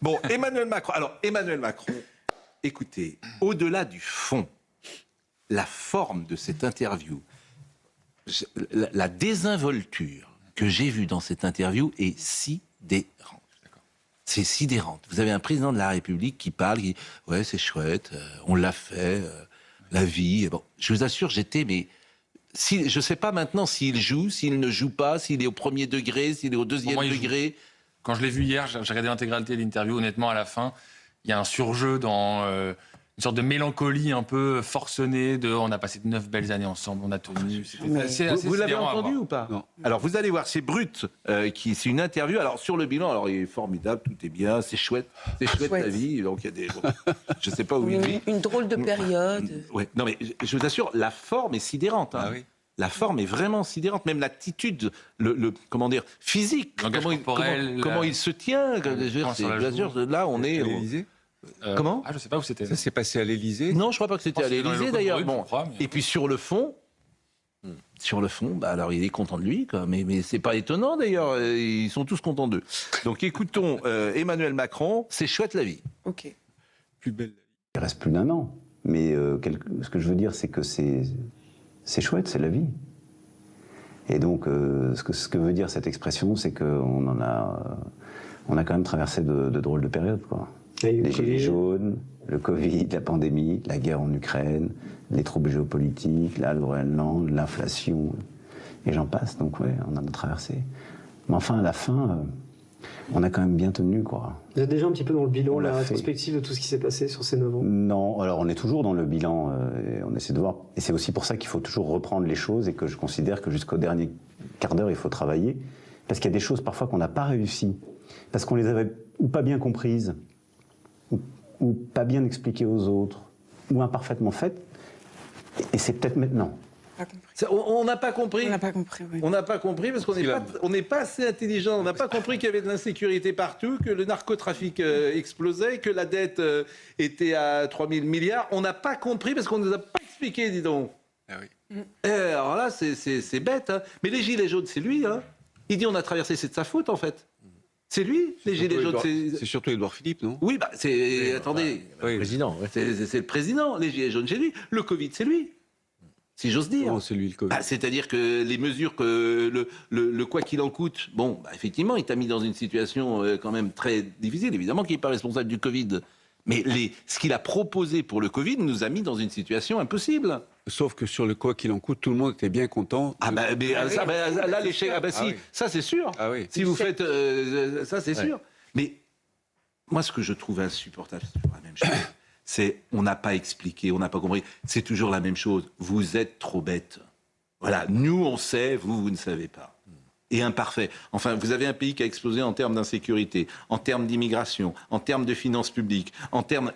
Bon, Emmanuel Macron. Alors, Emmanuel Macron, écoutez, au-delà du fond, la forme de cette interview, la désinvolture que j'ai vue dans cette interview est sidérante. C'est sidérante. Vous avez un président de la République qui parle, qui dit « Ouais, c'est chouette, on l'a fait, la vie... » Bon, je vous assure, j'étais... mais si, je ne sais pas maintenant s'il joue, s'il ne joue pas, s'il est au premier degré, s'il est au deuxième degré. Quand je l'ai vu hier, j'ai regardé l'intégralité de l'interview, honnêtement, à la fin, il y a un surjeu dans une sorte de mélancolie un peu forcenée de on a passé de 9 belles années ensemble, on a tenu. Vous l'avez entendu ou pas? Non. Alors vous allez voir, c'est Brut, c'est une interview. Alors sur le bilan, alors il est formidable, tout est bien, c'est chouette la vie. Donc il y a des, bon, je sais pas où il vit. Une drôle de période. Ouais. Non mais je vous assure, la forme est sidérante. Hein. Ah oui. La forme est vraiment sidérante, même l'attitude, comment dire, physique, comment il se tient. Je vous assure, là on est. À l'Élysée. Comment? Je sais pas où c'était. Ça s'est passé à l'Élysée. Non, je crois pas que c'était à l'Élysée d'ailleurs. Bon. Mais... Et puis sur le fond, bah alors il est content de lui, quoi. Mais c'est pas étonnant d'ailleurs. Ils sont tous contents d'eux. Donc écoutons Emmanuel Macron. C'est chouette la vie. Ok. Plus belle. Il reste plus d'1 an. Mais ce que je veux dire, c'est que c'est chouette, c'est la vie. Et donc, ce que veut dire cette expression, c'est qu'on on a quand même traversé de drôles de périodes, quoi. Les gilets jaunes, le Covid, la pandémie, la guerre en Ukraine, les troubles géopolitiques, là, le Groenland, l'inflation, et j'en passe. Donc, ouais, on en a traversé. Mais enfin, à la fin, on a quand même bien tenu, quoi. Vous êtes déjà un petit peu dans le bilan, la rétrospective de tout ce qui s'est passé sur ces 9 ans? Non, alors on est toujours dans le bilan, et on essaie de voir. Et c'est aussi pour ça qu'il faut toujours reprendre les choses et que je considère que jusqu'au dernier quart d'heure, il faut travailler. Parce qu'il y a des choses parfois qu'on n'a pas réussi, parce qu'on les avait ou pas bien comprises, ou pas bien expliquées aux autres, ou imparfaitement faites. Et c'est peut-être maintenant. On n'a pas compris. On n'a pas compris, oui. On n'a pas compris parce qu'on n'est pas assez intelligent. On n'a pas compris qu'il y avait de l'insécurité partout, que le narcotrafic explosait, que la dette était à 3 000 milliards. On n'a pas compris parce qu'on ne nous a pas expliqué, dis donc. Ah oui. Alors là, c'est bête. Hein. Mais les gilets jaunes, c'est lui. Hein. Il dit on a traversé, c'est de sa faute en fait. C'est lui, les gilets jaunes. C'est surtout Édouard Philippe, non? Oui, bah c'est... Attendez. Oui. Le président. Ouais. C'est le président. Les gilets jaunes, c'est lui. Le Covid, c'est lui. Si j'ose dire. Non, c'est lui le Covid. Ah, c'est-à-dire que les mesures, que le quoi qu'il en coûte, bon, bah, effectivement, il t'a mis dans une situation quand même très difficile. Évidemment qu'il n'est pas responsable du Covid. Mais ce qu'il a proposé pour le Covid nous a mis dans une situation impossible. Sauf que sur le quoi qu'il en coûte, tout le monde était bien content. Ah bah, là, l'échec, si, oui. ça c'est sûr. Ah oui. Si vous faites ça, c'est sûr. Mais moi, ce que je trouve insupportable, c'est toujours la même chose. C'est on n'a pas expliqué, on n'a pas compris. C'est toujours la même chose. Vous êtes trop bête. Voilà, nous on sait, vous ne savez pas. Et imparfait. Enfin, vous avez un pays qui a explosé en termes d'insécurité, en termes d'immigration, en termes de finances publiques, en termes...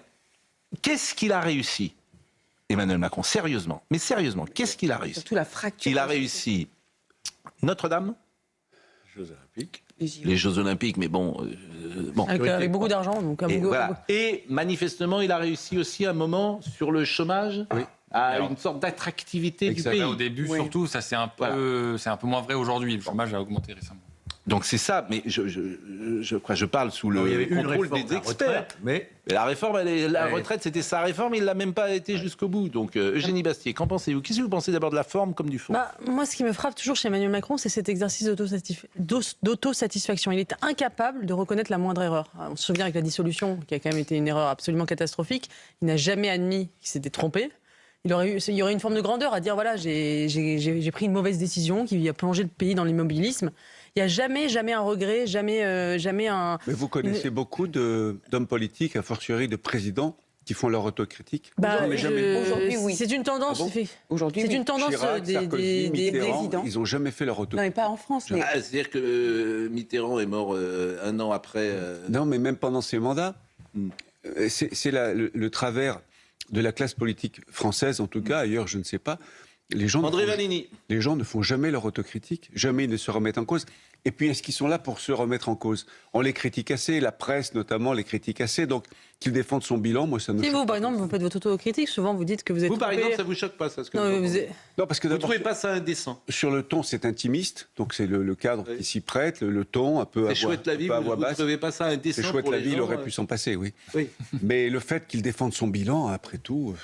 Qu'est-ce qu'il a réussi, Emmanuel Macron? Sérieusement, mais sérieusement, qu'est-ce qu'il a réussi? Surtout la fracture. Il a réussi Notre-Dame, Jeux Olympiques. les Jeux Olympiques, mais bon... Avec beaucoup d'argent. Donc voilà. Et manifestement, il a réussi aussi un moment sur le chomage, Oui. à une sorte d'attractivité du pays. Au début, surtout, ça c'est un peu moins vrai aujourd'hui. Le chômage a augmenté récemment. Donc c'est ça, mais je parle sous le Il y avait une contrôle réforme des experts. retraite, mais la réforme, la retraite, c'était sa réforme, il l'a même pas été jusqu'au bout. Donc Eugénie Bastier, qu'en pensez-vous? Qu'est-ce que vous pensez d'abord de la forme comme du fond? Moi, ce qui me frappe toujours chez Emmanuel Macron, c'est cet exercice d'autosatisfaction. Il est incapable de reconnaître la moindre erreur. On se souvient avec la dissolution, qui a quand même été une erreur absolument catastrophique. Il n'a jamais admis qu'il s'était trompé. Il y aurait une forme de grandeur à dire voilà, j'ai pris une mauvaise décision qui a plongé le pays dans l'immobilisme. Il n'y a jamais un regret, jamais un... Mais vous connaissez beaucoup d'hommes politiques, a fortiori de présidents, qui font leur autocritique. Aujourd'hui, oui. C'est une tendance. Ah bon? Aujourd'hui, c'est une tendance Chirac, Sarkozy, des Mitterrand, présidents. ils n'ont jamais fait leur Non, autocritique. mais pas en France. Mais... C'est-à-dire que Mitterrand est mort 1 an après... Non, mais même pendant ses mandats, c'est le travers de la classe politique française, en tout cas, ailleurs je ne sais pas, Les gens, André Vanini. Les gens ne font jamais leur autocritique, jamais ils ne se remettent en cause. Et puis, est-ce qu'ils sont là pour se remettre en cause? On les critique assez, la presse notamment les critique assez, donc qu'ils défendent son bilan, moi ça me Si choque vous, par pas. exemple, vous faites votre autocritique, souvent vous dites que vous êtes Vous, par trompé. exemple, ça vous choque pas, ça, ce que Non, vous vous êtes- Non, parce que Vous d'abord, trouvez pas ça indécent? sur le ton, c'est intimiste, donc c'est le cadre Oui. qui s'y prête, le ton, un peu à C'est voix, chouette la vie, un peu à vous voix ne basse. trouvez pas ça indécent C'est chouette pour la les vie, il gens, aurait pu s'en passer, oui. Oui, Mais le fait qu'il défende son bilan, après tout,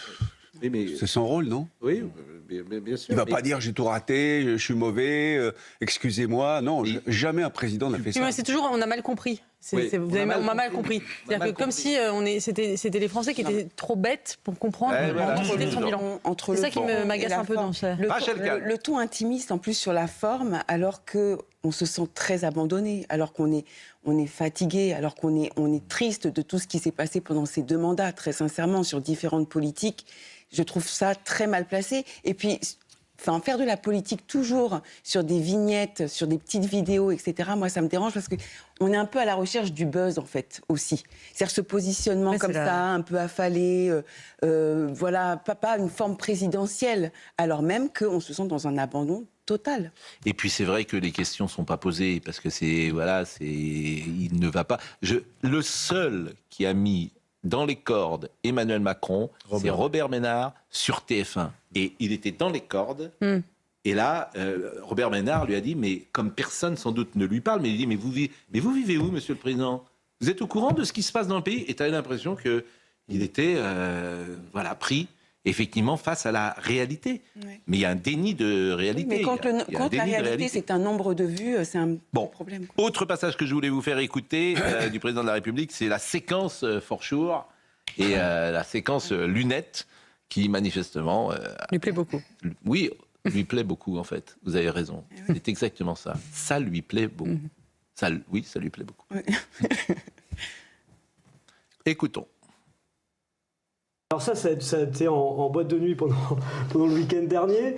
oui, mais... c'est son rôle, non? Oui, bien sûr. Il ne va mais- pas dire j'ai tout raté, je suis mauvais, excusez-moi. Non, Oui. jamais un président n'a fait Oui, ça. mais c'est toujours, on a mal compris. Oui, Vous avez on m'a mal compris. On a C'est-à-dire mal que comme compris. si c'était les Français qui étaient trop bêtes pour comprendre Voilà. l'utilité de son bilan. Entre C'est le ça qui ton m'agace et la un peu forme. dans ça. Rachel Kahn. Le ton intimiste en plus sur la forme, alors que on se sent très abandonné, alors qu'on est fatigué, alors qu'on est triste de tout ce qui s'est passé pendant ces 2 mandats, très sincèrement, sur différentes politiques. Je trouve ça très mal placé. Et puis, enfin, faire de la politique toujours sur des vignettes, sur des petites vidéos, etc., moi, ça me dérange parce qu'on est un peu à la recherche du buzz, en fait, aussi. C'est-à-dire ce positionnement Ouais, comme c'est ça, un peu affalé, voilà, pas une forme présidentielle, alors même qu'on se sent dans un abandon total. Et puis c'est vrai que les questions sont pas posées parce que il ne va pas. Le seul qui a mis dans les cordes Emmanuel Macron, c'est Robert Ménard sur TF1. Et il était dans les cordes. Et là, Robert Ménard lui a dit, mais comme personne sans doute ne lui parle, mais il dit, mais vous vivez où, Monsieur le Président? Vous êtes au courant de ce qui se passe dans le pays? Et tu as l'impression qu'il était pris effectivement face à la réalité. Ouais. Mais il y a un déni de réalité. Mais quand, Il y a un la déni de réalité, c'est un nombre de vues, c'est un problème. Quoi. Autre passage que je voulais vous faire écouter du président de la République, c'est la séquence For Sure et la séquence lunettes qui manifestement... lui plaît beaucoup. Oui, lui plaît beaucoup en fait. Vous avez raison. C'est exactement ça. Ça lui plaît beaucoup. Ça lui plaît beaucoup. Ouais. Écoutons. Alors ça a été en boîte de nuit pendant le week-end dernier.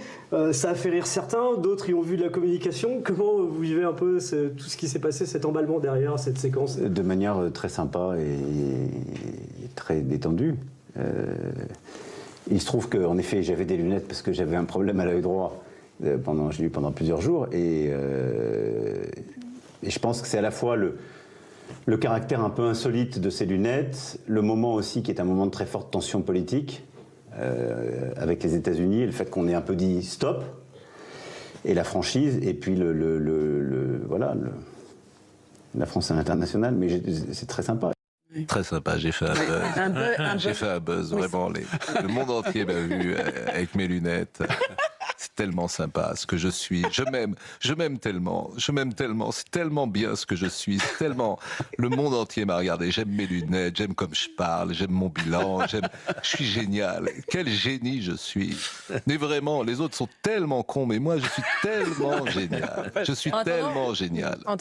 Ça a fait rire certains, d'autres y ont vu de la communication. Comment vous vivez un peu tout ce qui s'est passé, cet emballement derrière cette séquence? De manière très sympa et très détendue. Il se trouve qu'en effet, j'avais des lunettes parce que j'avais un problème à l'œil droit. J'ai eu pendant plusieurs jours. Et je pense que c'est à la fois le caractère un peu insolite de ces lunettes, le moment aussi qui est un moment de très forte tension politique avec les États-Unis, le fait qu'on ait un peu dit stop, et la franchise, et puis la France à l'international, mais c'est très sympa. Très sympa, j'ai fait un buzz. J'ai fait un buzz, vraiment. Le monde entier m'a vu avec mes lunettes. C'est tellement sympa ce que je suis. Je m'aime tellement. C'est tellement bien ce que je suis. C'est tellement. Le monde entier m'a regardé. J'aime mes lunettes, j'aime comme je parle, j'aime mon bilan, je suis génial. Quel génie je suis. Mais vraiment, les autres sont tellement cons, mais moi je suis tellement génial. Je suis tellement génial. En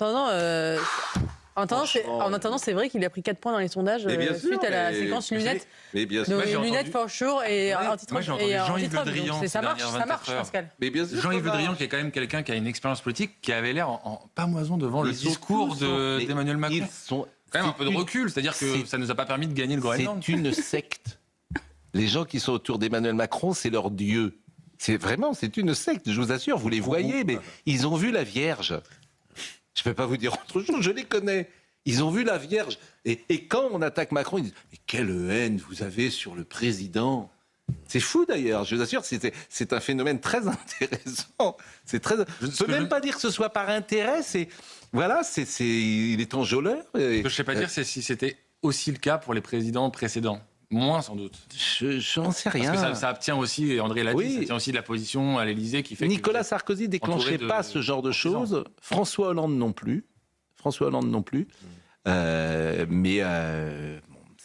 attendant, c'est vrai qu'il a pris 4 points dans les sondages suite à la séquence lunettes. Mais bien sûr. Donc, lunettes For Sure et Moi, j'ai entendu Jean-Yves Le Drian ça marche, ces dernières Pascal. Mais bien sûr. Jean-Yves Le Drian, qui est quand même quelqu'un qui a une expérience politique, qui avait l'air en pamoison devant le Ils sont discours tous en- d'Emmanuel Macron. Ils sont Quand même un peu de recul, c'est-à-dire que c'est- ça nous a pas permis de gagner le Groenland. C'est une secte. Les gens qui sont autour d'Emmanuel Macron, c'est leur dieu. C'est une secte, je vous assure. Vous les voyez, mais ils ont vu la Vierge. Je ne peux pas vous dire autre chose, je les connais. Ils ont vu la Vierge. Et quand on attaque Macron, ils disent « Mais quelle haine vous avez sur le président !» C'est fou d'ailleurs, je vous assure, c'est un phénomène très intéressant. Je ne peux même pas dire que ce soit par intérêt, il est enjôleur. Ce que je ne sais pas dire, c'est si c'était aussi le cas pour les présidents précédents. Moins sans doute. Je n'en sais rien. Parce que ça obtient aussi, et André l'a dit, Oui. ça obtient aussi de la position à l'Élysée qui fait Nicolas que Sarkozy déclenchait entouré pas de ce genre de choses. François Hollande non plus.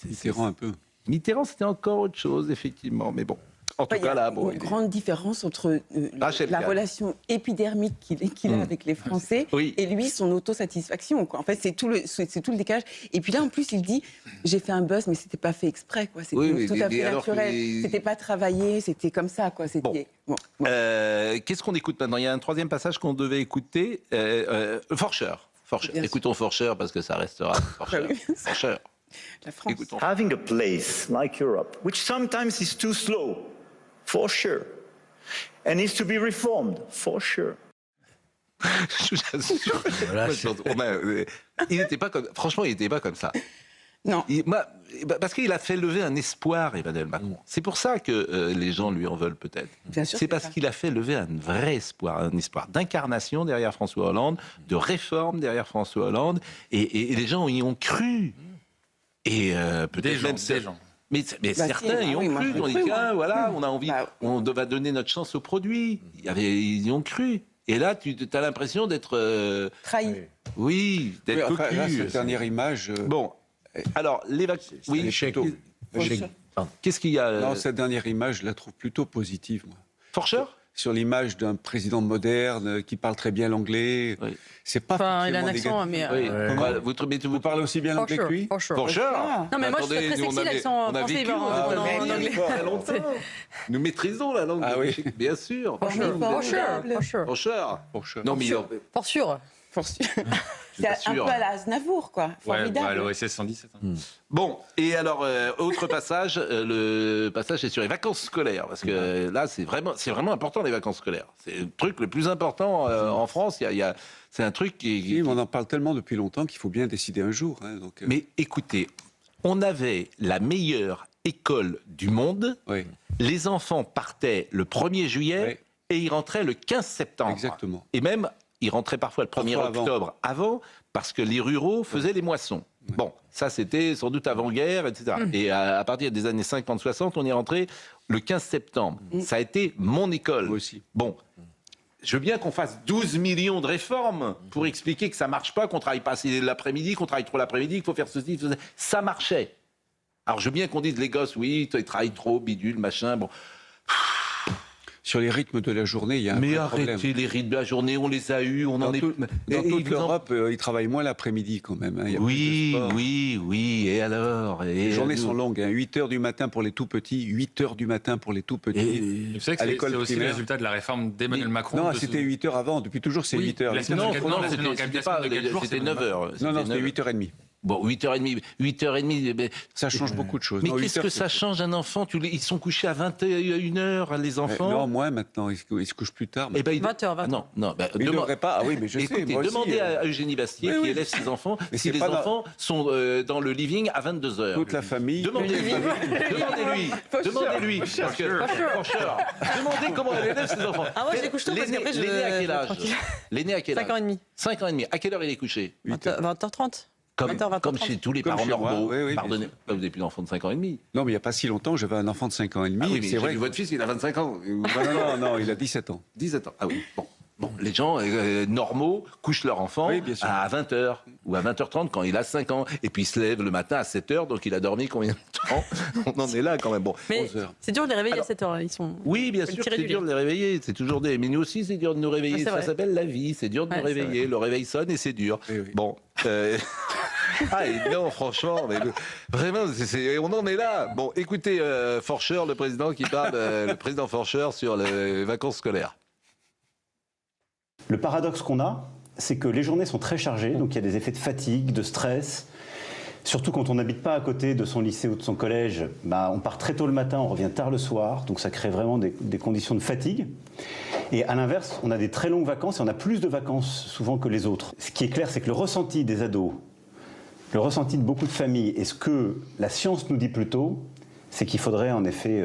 Mitterrand un peu. Mitterrand, c'était encore autre chose, effectivement. Mais bon, en tout Il y cas, a là, une grande différence entre Rachel la Kahn. relation épidermique qu'il a avec les Français Oui. et lui, son autosatisfaction. Quoi. En fait, c'est tout le décalage. Et puis là, en plus, il dit « j'ai fait un buzz, mais c'était pas fait exprès. Quoi. C'était Oui, tout à mais fait alors naturel. que- C'était pas travaillé, c'était comme ça. Quoi. C'était... Bon, voilà. Qu'est-ce qu'on écoute maintenant? Il y a un troisième passage qu'on devait écouter. Forscher. Bien sûr. Écoutons Forscher parce que ça restera Forscher. Ah oui, bien sûr. Forscher. La France. Écoutons. Having a place like Europe, which sometimes is too slow, for sure, and needs to be reformed, for sure. Je vous assure. Il n'était pas comme. Franchement, il n'était pas comme ça. Non. Parce qu'il a fait lever un espoir, Emmanuel Macron. C'est pour ça que les gens lui en veulent peut-être. Bien sûr, c'est parce qu'il a fait lever un vrai espoir, un espoir d'incarnation derrière François Hollande, de réforme derrière François Hollande, et les gens y ont cru. Et peut-être même des gens. Mais certains y ont cru. On dit tiens, voilà, on a envie, on va donner notre chance au produit. Ils y ont cru. Et là, tu as l'impression d'être trahi. Oui, d'être cocu. Là, cette dernière image. Bon, alors les vaccins. Oui, qu'est-ce qu'il y a Non, cette dernière image, je la trouve plutôt positive, moi. Forcher Sur l'image d'un président moderne qui parle très bien l'anglais. Oui. C'est pas Enfin, il a un accent, mais. Oui. Vous parlez aussi bien l'anglais que lui? Forcher. Non, mais moi, je suis très sexy, l'accent français, en anglais. Nous maîtrisons la langue. Ah oui. Bien sûr. Forcher. Non, mais Pour sûr. C'est un peu à la Aznavour, quoi. Formidable. Ouais, l'OSS 117. Bon, et alors, autre passage, le passage est sur les vacances scolaires, parce que là, c'est vraiment important, les vacances scolaires. C'est le truc le plus important en France. C'est un truc qui... Oui, on en parle tellement depuis longtemps qu'il faut bien décider un jour. Hein, donc, Mais écoutez, on avait la meilleure école du monde. Oui. Les enfants partaient le 1er juillet et ils rentraient le 15 septembre. Exactement. Et même, ils rentraient parfois le 1er octobre avant, parce que les ruraux faisaient les moissons. Bon, ça c'était sans doute avant-guerre, etc. Et à partir des années 50-60, on est rentré le 15 septembre. Ça a été mon école. Moi aussi. Bon, je veux bien qu'on fasse 12 millions de réformes pour expliquer que ça marche pas, qu'on travaille pas assez l'après-midi, qu'on travaille trop l'après-midi, qu'il faut faire ceci, ça marchait. Alors je veux bien qu'on dise les gosses, oui, ils travaillent trop, bidule, machin, bon... Sur les rythmes de la journée, il y a un vrai problème. Mais arrêtez les rythmes de la journée, on les a eus, on en est... Dans toute l'Europe, ils travaillent moins l'après-midi quand même. Hein. Oui, et alors les journées sont longues, hein. 8 heures du matin pour les tout-petits, 8 heures du matin pour les tout-petits. Vous savez que c'est aussi le résultat de la réforme d'Emmanuel Macron. Non, c'était 8 heures avant, depuis toujours c'est 8 heures. C'était 9 heures. Non, c'était 8h30. Bon, 8h30. Ça change beaucoup de choses. Mais qu'est-ce que ça change un enfant? Ils sont couchés à 21h, les enfants? Non, moins maintenant. Ils se couchent plus tard. 20h. Non. Mais ils ne devraient pas. Ah oui, mais je sais. Écoutez, demandez à Eugénie Bastier, qui élève ses enfants, si les enfants sont dans le living à 22h. Toute la famille. Demandez-lui. Parce que, demandez comment elle élève ses enfants. Ah, moi, je les couche tôt parce qu'après, je... L'aîné à quel âge? L'aîné à quel âge? 5 ans et demi. 5 ans et demi. À quelle heure il est couché? 20h30. Comme chez tous les parents normaux. Oui, pardonnez, vous n'avez plus d'enfant de 5 ans et demi. Non, mais il n'y a pas si longtemps, j'avais un enfant de 5 ans et demi. Ah oui, mais c'est vrai. Votre fils, il a 25 ans. Non, il a 17 ans. 17 ans, ah oui. Bon, les gens normaux couchent leur enfant à 20h ou à 20h30 quand il a 5 ans. Et puis il se lève le matin à 7h, donc il a dormi combien de temps? On en est là quand même. Bon, mais 11h. C'est dur de les réveiller à 7h. Ils sont... Oui, bien sûr, c'est dur de les réveiller. C'est toujours des... Mais nous aussi, c'est dur de nous réveiller. Ça s'appelle la vie. C'est dur de nous réveiller. Le réveil sonne et c'est dur. Oui. Bon. Ah, et non, franchement, mais vraiment, on en est là. Bon, écoutez, Forcher, le président qui parle, le président Forcher sur les vacances scolaires. Le paradoxe qu'on a, c'est que les journées sont très chargées, donc il y a des effets de fatigue, de stress. Surtout quand on n'habite pas à côté de son lycée ou de son collège, on part très tôt le matin, on revient tard le soir, donc ça crée vraiment des conditions de fatigue. Et à l'inverse, on a des très longues vacances et on a plus de vacances souvent que les autres. Ce qui est clair, c'est que le ressenti des ados, le ressenti de beaucoup de familles, et ce que la science nous dit plutôt, c'est qu'il faudrait en effet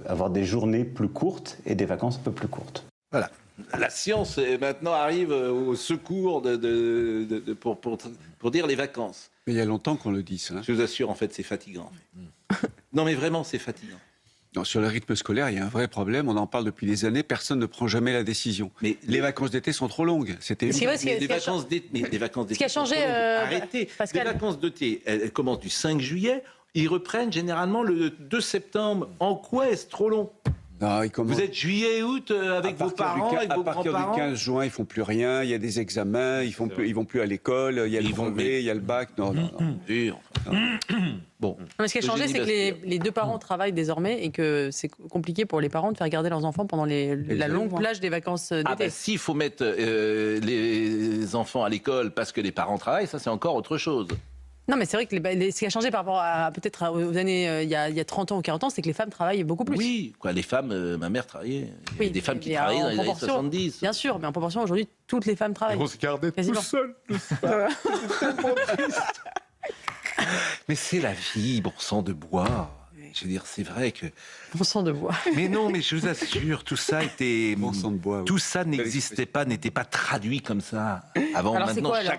avoir des journées plus courtes et des vacances un peu plus courtes. Voilà. La science maintenant arrive au secours pour dire les vacances. Mais il y a longtemps qu'on le dit, ça. Je vous assure, en fait, c'est fatigant. Non, mais vraiment, c'est fatigant. Non, sur le rythme scolaire, il y a un vrai problème. On en parle depuis des années. Personne ne prend jamais la décision. Mais les vacances d'été sont trop longues. C'était les vacances d'été. Ce qui a changé. Arrêtez. Les vacances d'été, elles commencent du 5 juillet. Ils reprennent généralement le 2 septembre. En quoi est-ce trop long? Non, vous êtes juillet, août avec vos parents, avec vos grands-parents. À partir du 15 juin, ils font plus rien. Il y a des examens. Ils vont plus à l'école. Il y a le brevet, il y a le bac. Non. Bon. Mais ce qui a changé, c'est que les deux parents travaillent désormais et que c'est compliqué pour les parents de faire garder leurs enfants pendant la longue plage des vacances d'été. S'il faut mettre les enfants à l'école parce que les parents travaillent, ça c'est encore autre chose. Non, mais c'est vrai que ce qui a changé par rapport à peut-être aux années il y a 30 ans ou 40 ans, c'est que les femmes travaillent beaucoup plus. Oui, quoi, les femmes, ma mère travaillait. Il y avait des femmes qui mais travaillaient dans en les années proportion, 70. Bien sûr, mais en proportion, aujourd'hui, toutes les femmes travaillent. On se gardait tout Quasiment. seul. Mais c'est la vie, bon sang de bois. Je veux dire, c'est vrai que... Bon sang de bois. Mais non, mais je vous assure, tout ça était... Bon sang de bois, oui. Tout ça n'existait pas, n'était pas traduit comme ça. Avant, Alors, c'est maintenant, quoi, alors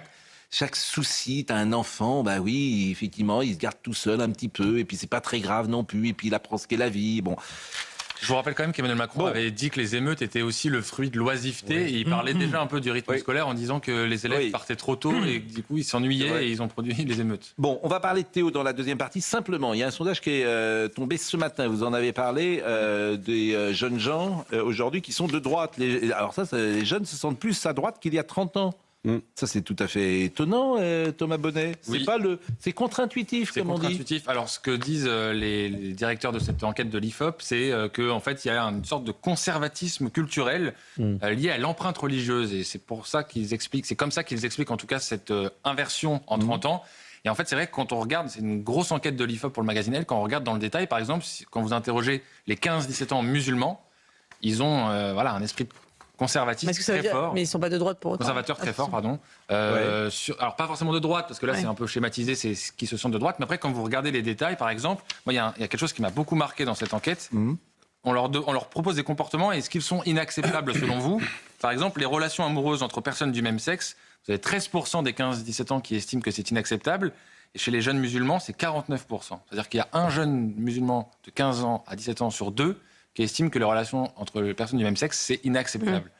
chaque souci, t'as un enfant, bah oui, effectivement, il se garde tout seul un petit peu, et puis c'est pas très grave non plus, et puis il apprend ce qu'est la vie, bon... Je vous rappelle quand même qu'Emmanuel Macron avait dit que les émeutes étaient aussi le fruit de l'oisiveté. Et il parlait déjà un peu du rythme scolaire en disant que les élèves partaient trop tôt et que, du coup ils s'ennuyaient et ils ont produit les émeutes. Bon, on va parler de Théo dans la deuxième partie. Simplement, il y a un sondage qui est tombé ce matin, vous en avez parlé, des jeunes gens aujourd'hui qui sont de droite. Alors ça, les jeunes se sentent plus à droite qu'il y a 30 ans. Ça, c'est tout à fait étonnant, Thomas Bonnet. Oui. C'est contre-intuitif, comme on dit. contre-intuitif. Alors, ce que disent les directeurs de cette enquête de l'IFOP, c'est qu'en fait, il y a une sorte de conservatisme culturel lié à l'empreinte religieuse. Et c'est pour ça qu'ils expliquent, c'est comme ça qu'ils expliquent en tout cas cette inversion en 30 ans. Et en fait, c'est vrai que quand on regarde, c'est une grosse enquête de l'IFOP pour le Magazine Elle, quand on regarde dans le détail, par exemple, quand vous interrogez les 15-17 ans musulmans, ils ont un esprit conservatiste très fort. Mais ils ne sont pas de droite pour autant. Conservateur très fort, pardon. Alors, pas forcément de droite, parce que là, c'est un peu schématisé, c'est ce qui se sentent de droite. Mais après, quand vous regardez les détails, par exemple, moi, il y a quelque chose qui m'a beaucoup marqué dans cette enquête. On leur propose des comportements, et est-ce qu'ils sont inacceptables selon vous? Par exemple, les relations amoureuses entre personnes du même sexe, vous avez 13% des 15-17 ans qui estiment que c'est inacceptable. Et chez les jeunes musulmans, c'est 49%. C'est-à-dire qu'il y a un jeune musulman de 15 ans à 17 ans sur deux qui estime que les relations entre les personnes du même sexe, c'est inacceptable.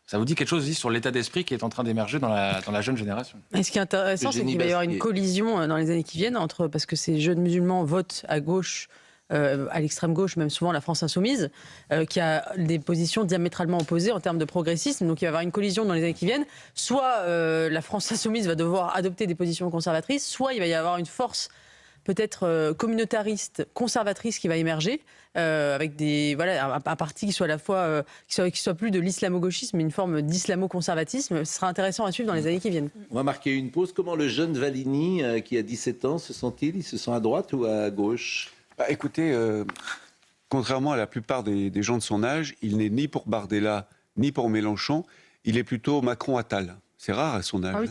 Ça vous dit quelque chose aussi sur l'état d'esprit qui est en train d'émerger dans la jeune génération. Et ce qui est intéressant, c'est qu'il va y avoir une collision dans les années qui viennent parce que ces jeunes musulmans votent à gauche, à l'extrême gauche, même souvent la France insoumise, qui a des positions diamétralement opposées en termes de progressisme. Donc il va y avoir une collision dans les années qui viennent. Soit la France insoumise va devoir adopter des positions conservatrices, soit il va y avoir une force peut-être communautariste, conservatrice qui va émerger, avec un parti qui soit à la fois qui soit plus de l'islamo-gauchisme, mais une forme d'islamo-conservatisme. Ce sera intéressant à suivre dans les années qui viennent. On va marquer une pause. Comment le jeune Valigny, qui a 17 ans, se sent-il? Il se sent à droite ou à gauche? Écoutez, contrairement à la plupart des gens de son âge, il n'est ni pour Bardella, ni pour Mélenchon. Il est plutôt Macron-Attal. C'est rare à son âge.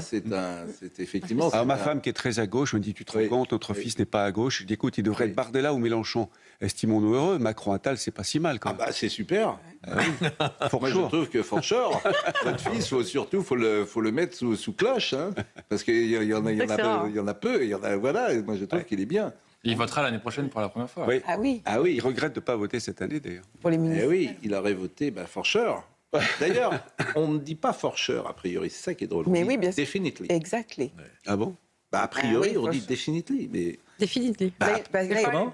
C'est effectivement... Alors ma femme qui est très à gauche me dit, tu te rends compte, notre fils n'est pas à gauche. Je dis, écoute, il devrait être Bardella ou Mélenchon. Estimons-nous heureux, Macron-Attal, c'est pas si mal quand même. C'est super. Moi je trouve que Forcheur, votre fils, faut le mettre sous cloche, hein, parce qu'il y en a peu, voilà, moi je trouve qu'il est bien. Il votera l'année prochaine pour la première fois. Oui. Ah oui. Il regrette de ne pas voter cette année d'ailleurs. Pour les ministres. Oui, il aurait voté Forcheur. D'ailleurs, on ne dit pas Forcheur, a priori, c'est ça qui est drôle. Mais oui, bien sûr. Definitely. Exact. Ah bon? A priori, on dit for definitely. Mais... Definitely. Comment?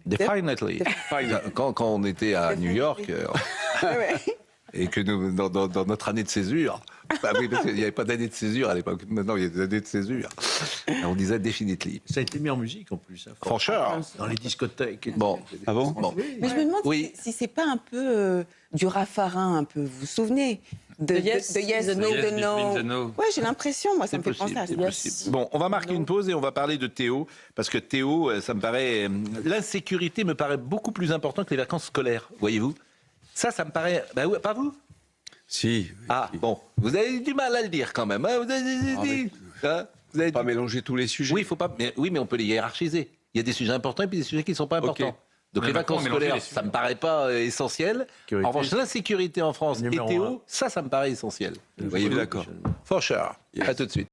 Definitely. Quand on était à New York, et que nous, dans notre année de césure, oui, parce qu'il n'y avait pas d'année de césure à l'époque, maintenant il y a des années de césure, on disait definitely. Ça a été mis en musique en plus. Hein, Forcheur. dans les discothèques. Bon. Ah bon? Mais je me demande si c'est pas un peu du Raffarin, un peu. Vous vous souvenez de Yes, the No, yes, the No. the no. Ouais, j'ai l'impression, moi, ça me fait penser à ça. Possible. Bon, on va marquer une pause et on va parler de Théo, parce que Théo, ça me paraît... L'insécurité me paraît beaucoup plus important que les vacances scolaires, voyez-vous. Ça me paraît... pas vous? Si. Ah, bon. Vous avez du mal à le dire quand même. Hein, vous avez pas mélanger tous les sujets. Oui, mais on peut les hiérarchiser. Il y a des sujets importants et puis des sujets qui ne sont pas importants. Donc les vacances scolaires, ça ne me paraît pas essentiel. En revanche, l'insécurité en France et Théo, ça me paraît essentiel. Voyez-vous, d'accord. For sure. À tout de suite.